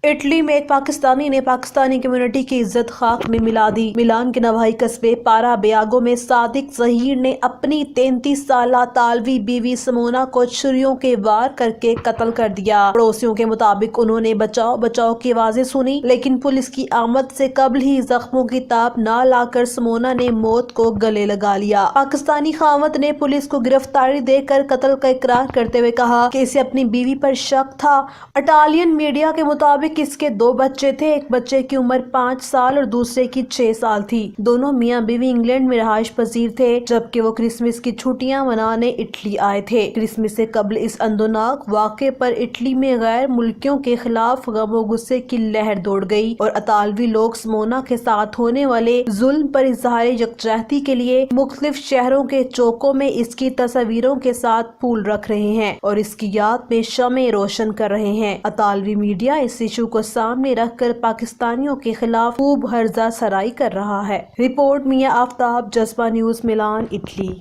Italy میں ایک پاکستانی نے پاکستانی کمیونٹی کی عزت خاک میں ملا دی۔ ملان کے نواحی قصبے پارا بیاگو میں صادق ظہیر نے اپنی 33 سالہ طالوی بیوی سمونا کو چھریوں کے وار کر کے قتل کر دیا۔ پڑوسیوں کے مطابق انہوں نے بچاؤ بچاؤ کی آوازیں سنی، لیکن پولیس کی آمد سے قبل ہی زخموں کی تاب نہ لا کر سمونا نے موت کو گلے لگا لیا۔ پاکستانی خاوند نے پولیس کو گرفتاری دے کر قتل کا اقرار کرتے ہوئے کہا کہ اسے اپنی بیوی پر شک تھا۔ اٹالین میڈیا کے مطابق اس کے 2 بچے تھے، ایک بچے کی عمر 5 سال اور دوسرے کی 6 سال تھی۔ دونوں میاں بیوی انگلینڈ میں رہائش پذیر تھے، جبکہ وہ کرسمس کی چھٹیاں منانے اٹلی آئے تھے۔ کرسمس سے قبل اس اندوناک واقعے پر اٹلی میں غیر ملکیوں کے خلاف غم و غصے کی لہر دوڑ گئی اور اطالوی لوگ سمونا کے ساتھ ہونے والے ظلم پر اظہار یکجہتی کے لیے مختلف شہروں کے چوکوں میں اس کی تصاویروں کے ساتھ پھول رکھ رہے ہیں اور اس کی یاد میں شمع روشن کر رہے ہیں۔ اطالوی میڈیا اس ایشو کو سامنے رکھ کر پاکستانیوں کے خلاف خوب ہرزہ سرائی کر رہا ہے۔ رپورٹ میاں آفتاب، جذبہ نیوز، ملان، اٹلی۔